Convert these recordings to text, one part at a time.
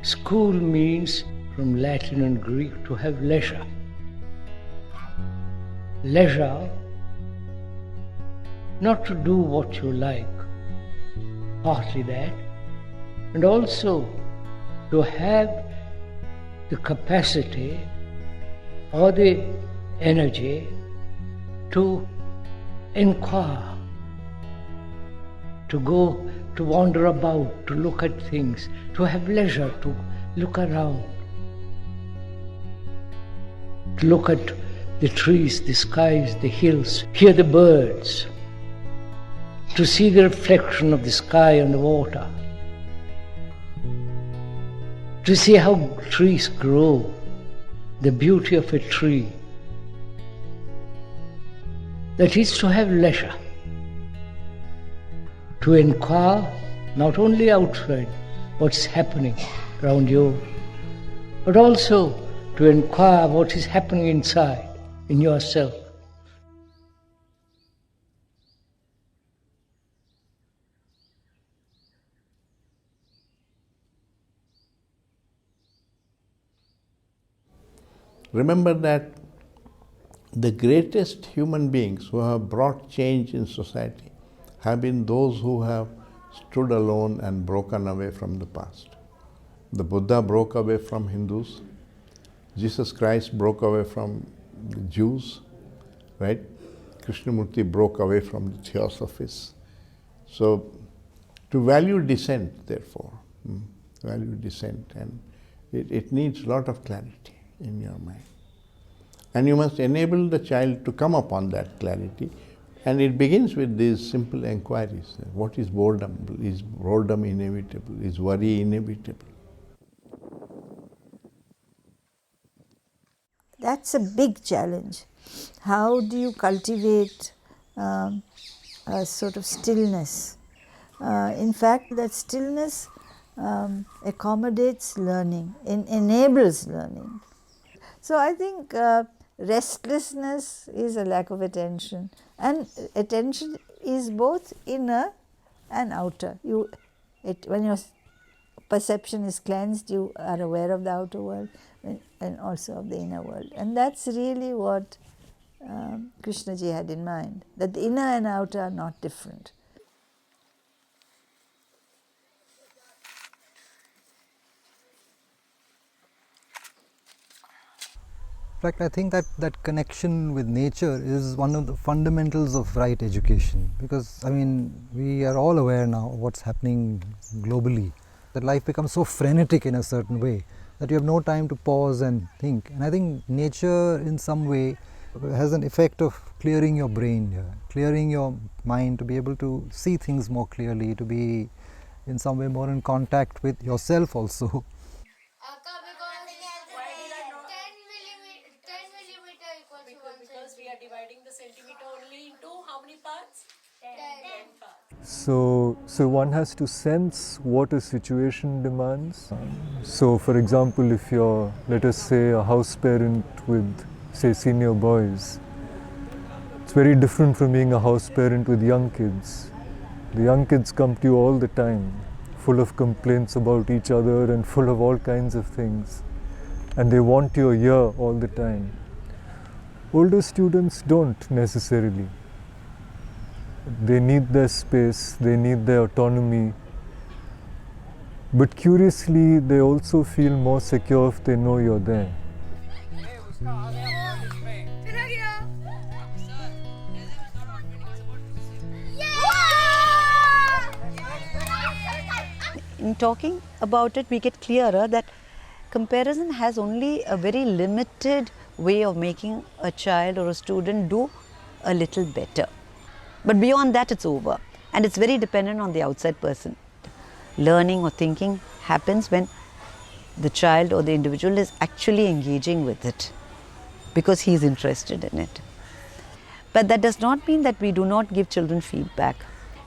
School means, from Latin and Greek, to have leisure. Leisure, not to do what you like, partly that, and also to have the capacity or the energy to inquire, to go, to wander about, to look at things, to have leisure, to look around, to look at the trees, the skies, the hills, hear the birds, to see the reflection of the sky and the water, to see how trees grow, the beauty of a tree. That is to have leisure, to inquire not only outside what's happening around you, but also to inquire what is happening inside, in yourself. Remember that the greatest human beings who have brought change in society have been those who have stood alone and broken away from the past. The Buddha broke away from Hindus. Jesus Christ broke away from the Jews, right? Krishnamurti broke away from the Theosophists. So, to value dissent, therefore, value dissent, and it needs a lot of clarity in your mind. And you must enable the child to come upon that clarity. And it begins with these simple inquiries. What is boredom? Is boredom inevitable? Is worry inevitable? That's a big challenge. How do you cultivate a sort of stillness? In fact, that stillness accommodates learning, enables learning. So I think restlessness is a lack of attention, and attention is both inner and outer. When your perception is cleansed, you are aware of the outer world and also of the inner world. And that's really what Krishnaji had in mind, that the inner and outer are not different. In fact, I think that connection with nature is one of the fundamentals of right education, because I mean, we are all aware now of what's happening globally, that life becomes so frenetic in a certain way that you have no time to pause and think. And I think nature in some way has an effect of clearing your brain, clearing your mind, to be able to see things more clearly, to be in some way more in contact with yourself also. So one has to sense what a situation demands. So for example, if you're, let us say, a house parent with, say, senior boys, it's very different from being a house parent with young kids. The young kids come to you all the time, full of complaints about each other and full of all kinds of things. And they want your ear all the time. Older students don't necessarily. They need their space, they need their autonomy. But curiously, they also feel more secure if they know you're there. In talking about it, we get clearer that comparison has only a very limited way of making a child or a student do a little better. But beyond that, it's over, and it's very dependent on the outside person. Learning or thinking happens when the child or the individual is actually engaging with it because he is interested in it. But that does not mean that we do not give children feedback.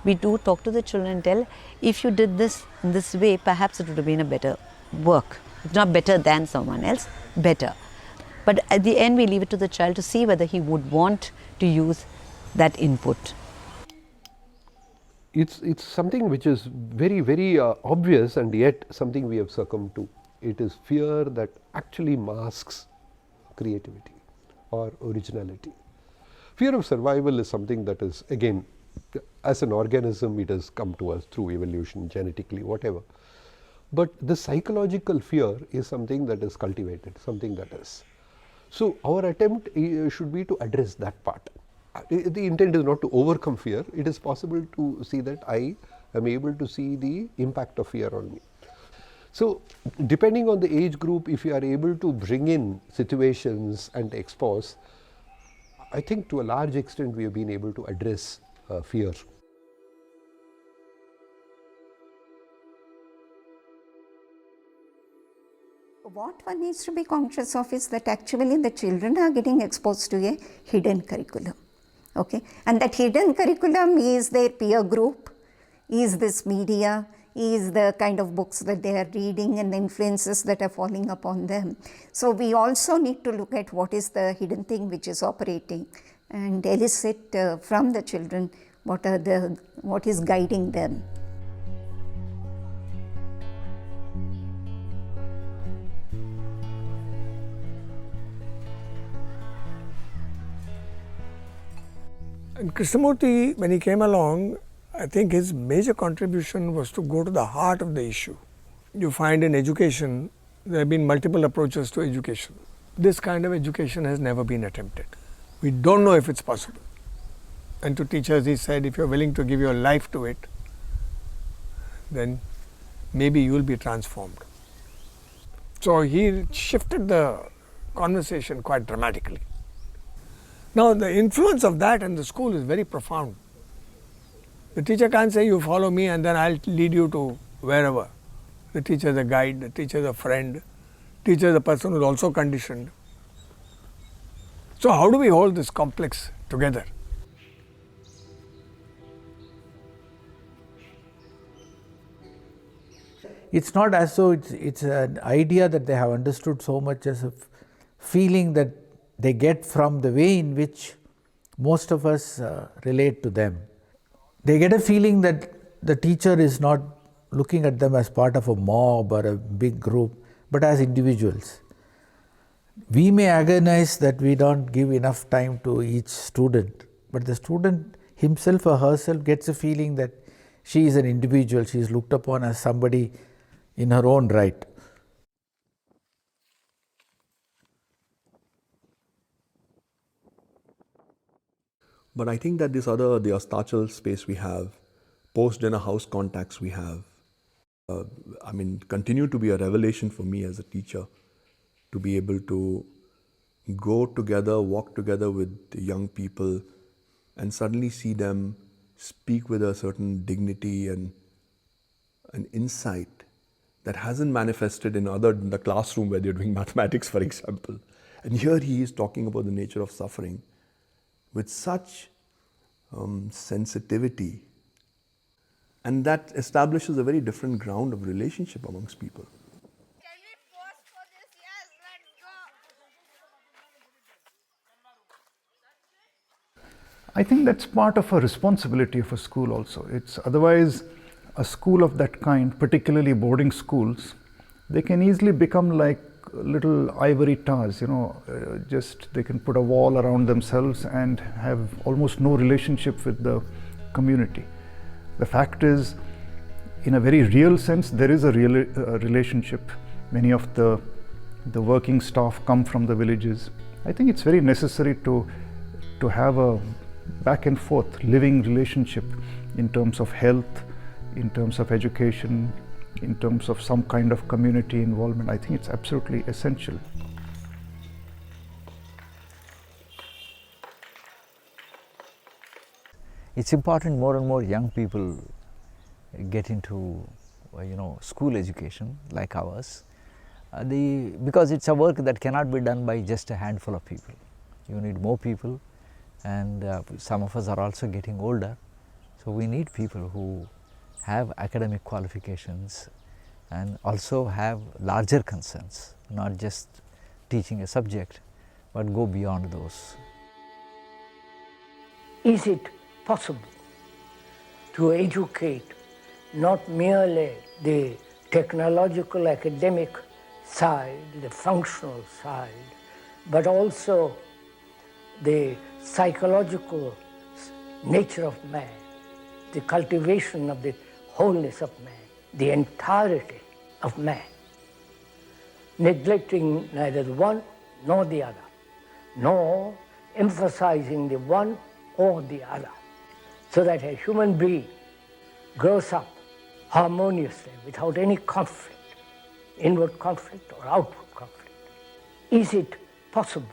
We do talk to the children and tell, if you did this in this way, perhaps it would have been a better work. It's not better than someone else, better. But at the end, we leave it to the child to see whether he would want to use that input. It's something which is very, very obvious, and yet something we have succumbed to. It is fear that actually masks creativity or originality. Fear of survival is something that is, again, as an organism, it has come to us through evolution, genetically, whatever. But the psychological fear is something that is cultivated, something that is. So our attempt should be to address that part. The intent is not to overcome fear. It is possible to see that I am able to see the impact of fear on me. So depending on the age group, if you are able to bring in situations and expose, I think to a large extent we have been able to address fear. What one needs to be conscious of is that actually the children are getting exposed to a hidden curriculum. Okay? And that hidden curriculum is their peer group, is this media, is the kind of books that they are reading and the influences that are falling upon them. So we also need to look at what is the hidden thing which is operating and elicit from the children what is guiding them. And Krishnamurti, when he came along, I think his major contribution was to go to the heart of the issue. You find in education, there have been multiple approaches to education. This kind of education has never been attempted. We don't know if it's possible. And to teachers, he said, if you're willing to give your life to it, then maybe you'll be transformed. So he shifted the conversation quite dramatically. Now, the influence of that in the school is very profound. The teacher can't say, you follow me and then I'll lead you to wherever. The teacher is a guide, the teacher is a friend, the teacher is a person who is also conditioned. So how do we hold this complex together? It's not as though it's an idea that they have understood so much as a feeling that they get from the way in which most of us relate to them. They get a feeling that the teacher is not looking at them as part of a mob or a big group, but as individuals. We may agonize that we don't give enough time to each student, but the student himself or herself gets a feeling that she is an individual, she is looked upon as somebody in her own right. But I think that the Ostachel space we have, post-dinner house contacts we have, continue to be a revelation for me as a teacher, to be able to go together, walk together with young people and suddenly see them speak with a certain dignity and an insight that hasn't manifested in the classroom where they're doing mathematics, for example. And here he is talking about the nature of suffering with such sensitivity, and that establishes a very different ground of relationship amongst people. Can we pause for this? Yes, let's go. I think that's part of a responsibility of a school also. It's otherwise a school of that kind, particularly boarding schools, they can easily become like little ivory towers, just they can put a wall around themselves and have almost no relationship with the community. The fact is, in a very real sense, there is a real relationship. Many of the working staff come from the villages. I think it's very necessary to have a back and forth living relationship in terms of health, in terms of education, in terms of some kind of community involvement. I think it's absolutely essential. It's important more and more young people get into school education like ours, because it's a work that cannot be done by just a handful of people. You need more people, and some of us are also getting older, so we need people who have academic qualifications and also have larger concerns, not just teaching a subject, but go beyond those. Is it possible to educate not merely the technological academic side, the functional side, but also the psychological nature of man, the cultivation of the wholeness of man, the entirety of man, neglecting neither the one nor the other, nor emphasizing the one or the other, so that a human being grows up harmoniously without any conflict, inward conflict or outward conflict. Is it possible